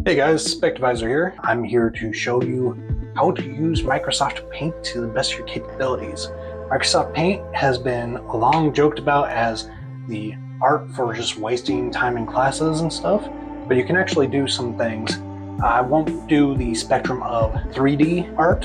Hey guys, Spectovisor here. I'm here to show you how to use Microsoft Paint to the best of your capabilities. Microsoft Paint has been long joked about as the art for just wasting time in classes and stuff, but you can actually do some things. I won't do the spectrum of 3D art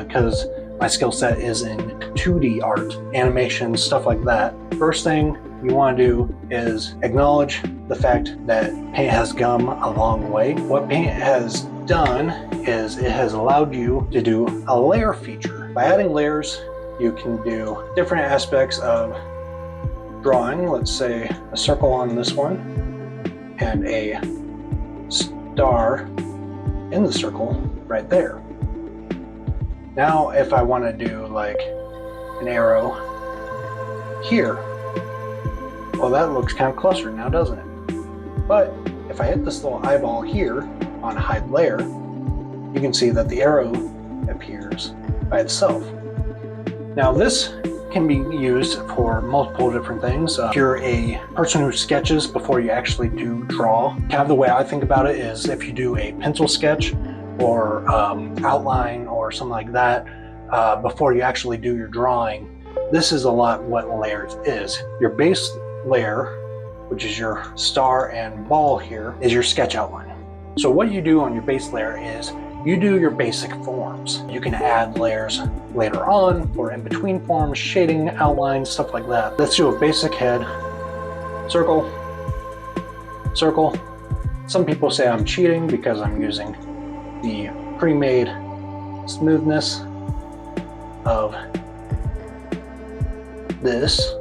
because my skill set is in 2D art, animation, stuff like that. First thing you want to do is acknowledge the fact that Paint has come a long way. What Paint has done is it has allowed you to do a layer feature. By adding layers, you can do different aspects of drawing. Let's say a circle on this one and a star in the circle right there. Now if I want to do like an arrow here, well, that looks kind of clustered now, doesn't it? But if I hit this little eyeball here on hide layer, you can see that the arrow appears by itself. Now this can be used for multiple different things. If you're a person who sketches before you actually do draw, kind of the way I think about it is if you do a pencil sketch or outline or something like that before you actually do your drawing, this is a lot what layers is. Your base layer, which is your star and ball here, is your sketch outline. So what you do on your base layer is you do your basic forms. You can add layers later on or in between forms, shading, outlines, stuff like that. Let's do a basic head, circle, circle. Some people say I'm cheating because I'm using the pre-made smoothness of this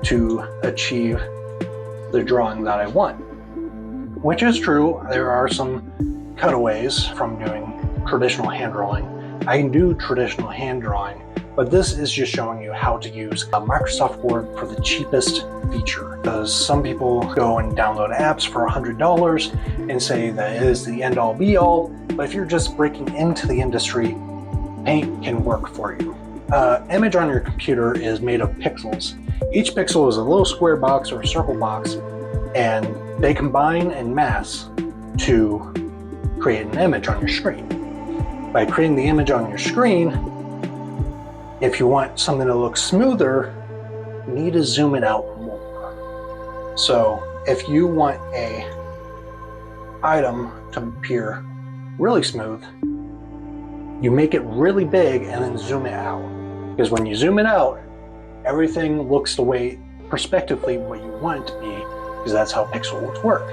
to achieve the drawing that I want. Which is true, there are some cutaways from doing traditional hand drawing. I can do traditional hand drawing, but this is just showing you how to use a Microsoft Word for the cheapest feature. Because some people go and download apps for $100 and say that it is the end all be all, but if you're just breaking into the industry, Paint can work for you. Image on your computer is made of pixels. Each pixel is a little square box or a circle box, and they combine en masse to create an image on your screen. By creating the image on your screen, if you want something to look smoother, you need to zoom it out more. So if you want a item to appear really smooth, you make it really big and then zoom it out. Because when you zoom it out, everything looks the way, perspectively, what you want it to be, because that's how pixels work.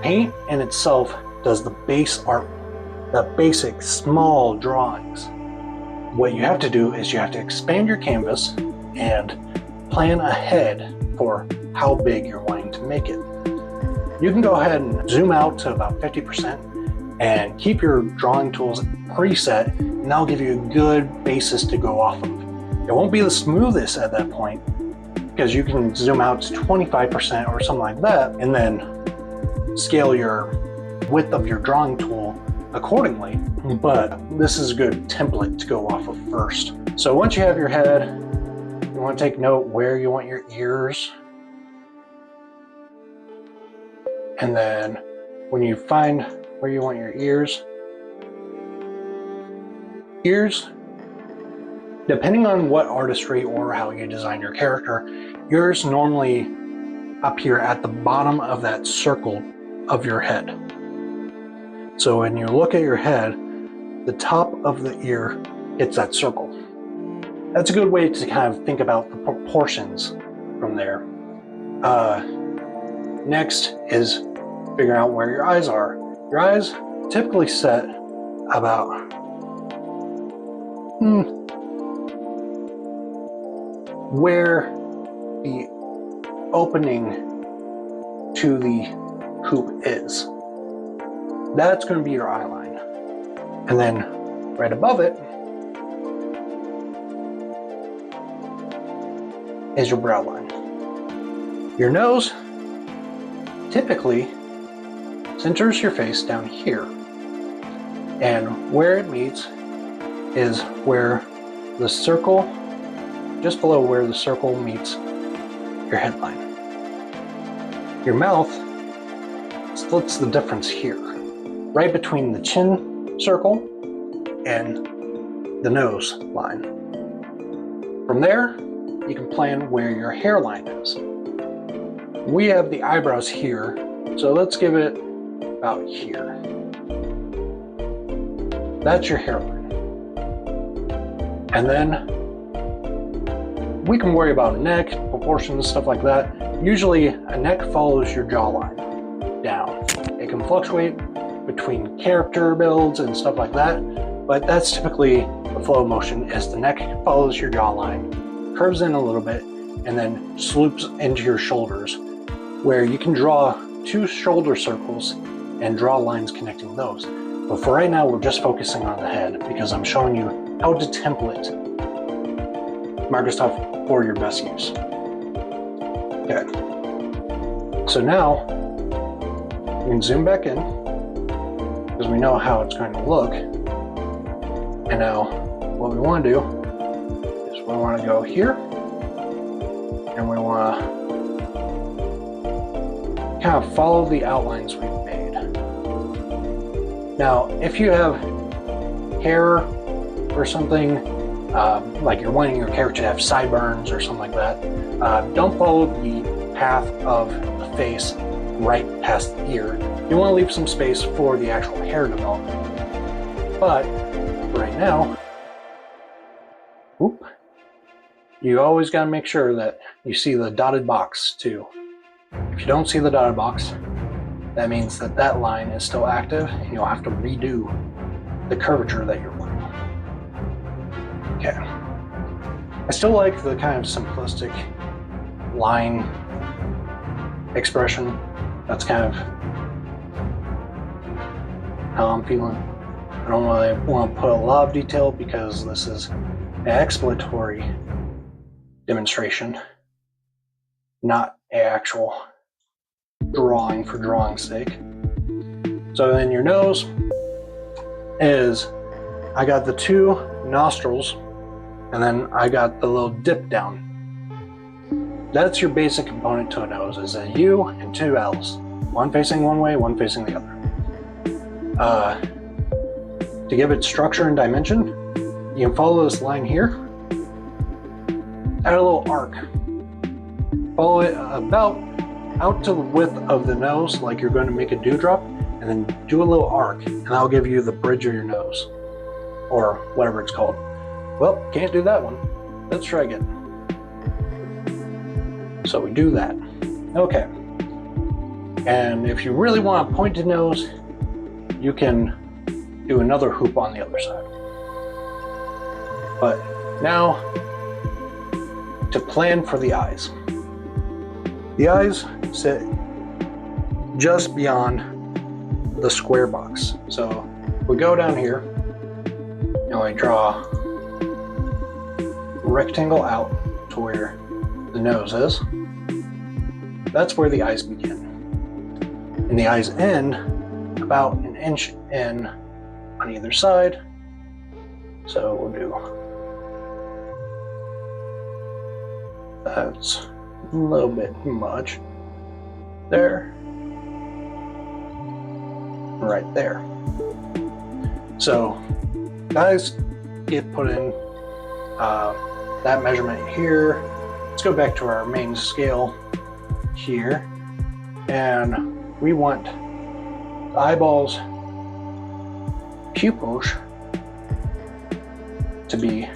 Paint in itself does the base art, the basic small drawings. What you have to do is you have to expand your canvas and plan ahead for how big you're wanting to make it. You can go ahead and zoom out to about 50% and keep your drawing tools preset, and that'll give you a good basis to go off of. It won't be the smoothest at that point because you can zoom out to 25% or something like that and then scale your width of your drawing tool accordingly. But this is a good template to go off of first. So once you have your head, you want to take note where you want your ears. And then when you find where you want your ears, depending on what artistry or how you design your character, yours normally appear at the bottom of that circle of your head. So when you look at your head, the top of the ear hits that circle. That's a good way to kind of think about the proportions from there. Next is figuring out where your eyes are. Your eyes typically set about where the opening to the hoop is. That's going to be your eye line. And then right above it is your brow line. Your nose typically centers your face down here. And where it meets is where the circle, just below where the circle meets your headline. Your mouth splits the difference here, right between the chin circle and the nose line. From there, you can plan where your hairline is. We have the eyebrows here, so let's give it about here. That's your hairline. And then we can worry about neck, proportions, stuff like that. Usually a neck follows your jawline down. It can fluctuate between character builds and stuff like that, but that's typically the flow of motion is the neck follows your jawline, curves in a little bit, and then swoops into your shoulders, where you can draw 2 shoulder circles and draw lines connecting those. But for right now, we're just focusing on the head because I'm showing you how to template Microsoft for your best use. Okay, so now we can zoom back in because we know how it's going to look. And now what we want to do is we want to go here and we want to kind of follow the outlines we've made. Now, if you have hair or something, like you're wanting your character to have sideburns or something like that, don't follow the path of the face right past the ear. You want to leave some space for the actual hair development. But right now, you always got to make sure that you see the dotted box too. If you don't see the dotted box, that means that that line is still active and you'll have to redo the curvature that you're working. Okay. I still like the kind of simplistic line expression. That's kind of how I'm feeling. I don't really want to put a lot of detail because this is an exploratory demonstration, not an actual drawing for drawing's sake. So then your nose is, I got the 2 nostrils and then I got the little dip down. That's your basic component to a nose, is a U and 2 L's. One facing one way, one facing the other. To give it structure and dimension, you can follow this line here, add a little arc. Follow it about out to the width of the nose, like you're going to make a dewdrop, and then do a little arc, and that'll give you the bridge of your nose, or whatever it's called. Well, can't do that one. Let's try again. So we do that. Okay. And if you really want a pointed nose, you can do another hoop on the other side. But now, to plan for the eyes. The eyes sit just beyond the square box. So we go down here and we draw a rectangle out to where the nose is. That's where the eyes begin. And the eyes end about an inch in on either side. So we'll do, that's a little bit much. There. Right there. So eyes get put in that measurement here. Let's go back to our main scale here. And we want the eyeballs pupils to be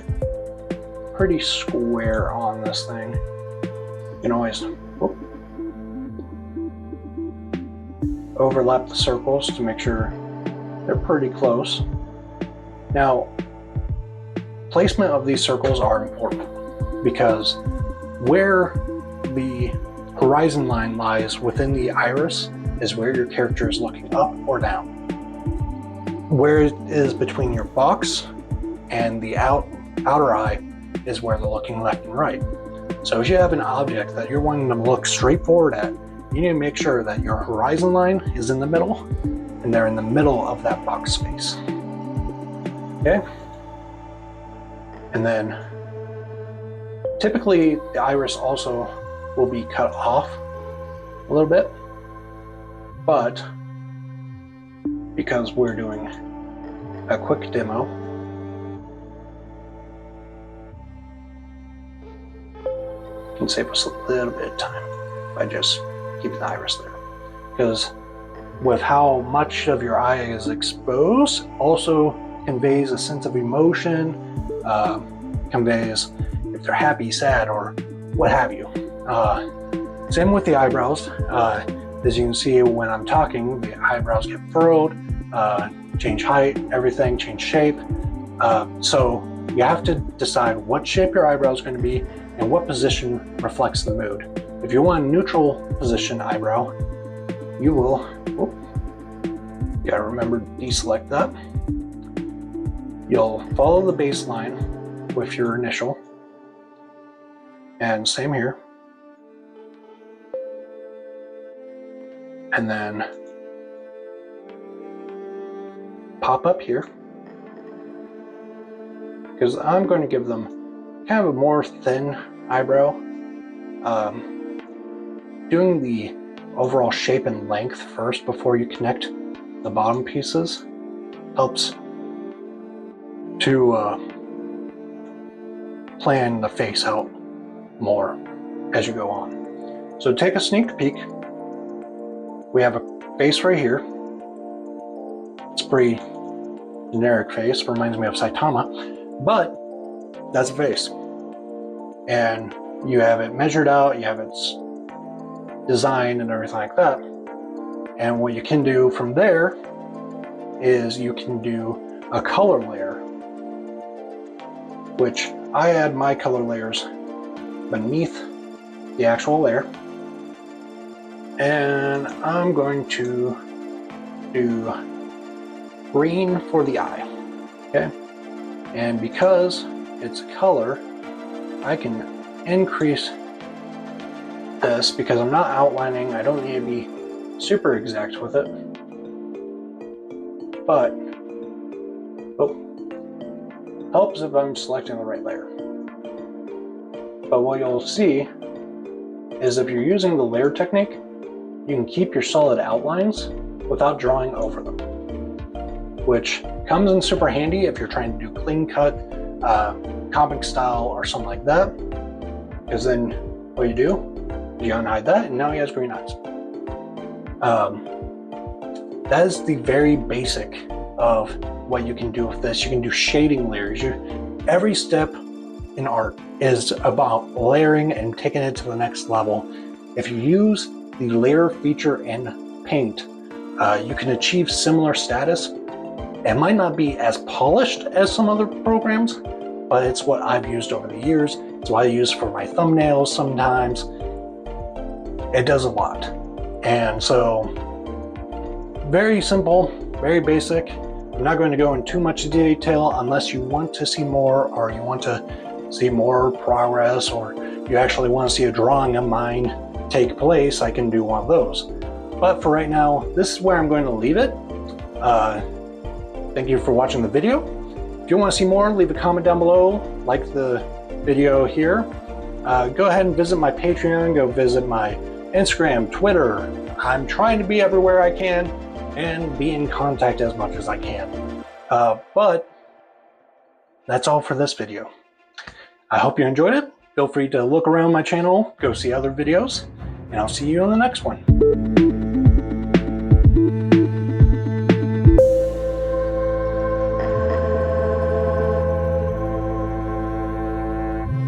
pretty square on this thing. You can always overlap the circles to make sure they're pretty close. Now, placement of these circles are important because where the horizon line lies within the iris is where your character is looking up or down. Where it is between your box and the outer eye is where they're looking left and right. So if you have an object that you're wanting to look straight forward at, you need to make sure that your horizon line is in the middle and they're in the middle of that box space. Okay? And then typically the iris also will be cut off a little bit, but because we're doing a quick demo. It can save us a little bit of time by just keeping the iris there. Because with how much of your eye is exposed, also conveys a sense of emotion, conveys if they're happy, sad, or what have you. Same with the eyebrows. As you can see when I'm talking, the eyebrows get furrowed, change height, everything, change shape. So you have to decide what shape your eyebrow is going to be and what position reflects the mood. If you want a neutral position eyebrow, you will, you gotta remember to deselect that. You'll follow the baseline with your initial, and same here. And then pop up here, because I'm going to give them kind of a more thin eyebrow. Doing the overall shape and length first before you connect the bottom pieces helps to plan the face out more as you go on. So take a sneak peek. We have a face right here. It's a pretty generic face, reminds me of Saitama, but that's a face. And you have it measured out, you have its design and everything like that. And what you can do from there is you can do a color layer, which I add my color layers beneath the actual layer. And I'm going to do green for the eye, okay? And because it's a color, I can increase this because I'm not outlining. I don't need to be super exact with it, but helps if I'm selecting the right layer. But what you'll see is if you're using the layer technique, you can keep your solid outlines without drawing over them, which comes in super handy if you're trying to do clean cut, comic style, or something like that. Because then what you do, you unhide that, and now he has green eyes. That is the very basic of what you can do with this. You can do shading layers. Every step in art is about layering and taking it to the next level. If you use the layer feature in Paint, you can achieve similar status. It might not be as polished as some other programs, but it's what I've used over the years. It's what I use for my thumbnails sometimes. It does a lot. And so, very simple, very basic. I'm not going to go into too much detail unless you want to see more, or you want to see more progress, or you actually want to see a drawing of mine take place. I can do one of those. But for right now, this is where I'm going to leave it. Thank you for watching the video. If you want to see more, leave a comment down below, like the video here. Go ahead and visit my Patreon, go visit my Instagram, Twitter. I'm trying to be everywhere I can and be in contact as much as I can. But that's all for this video. I hope you enjoyed it. Feel free to look around my channel, go see other videos, and I'll see you in the next one.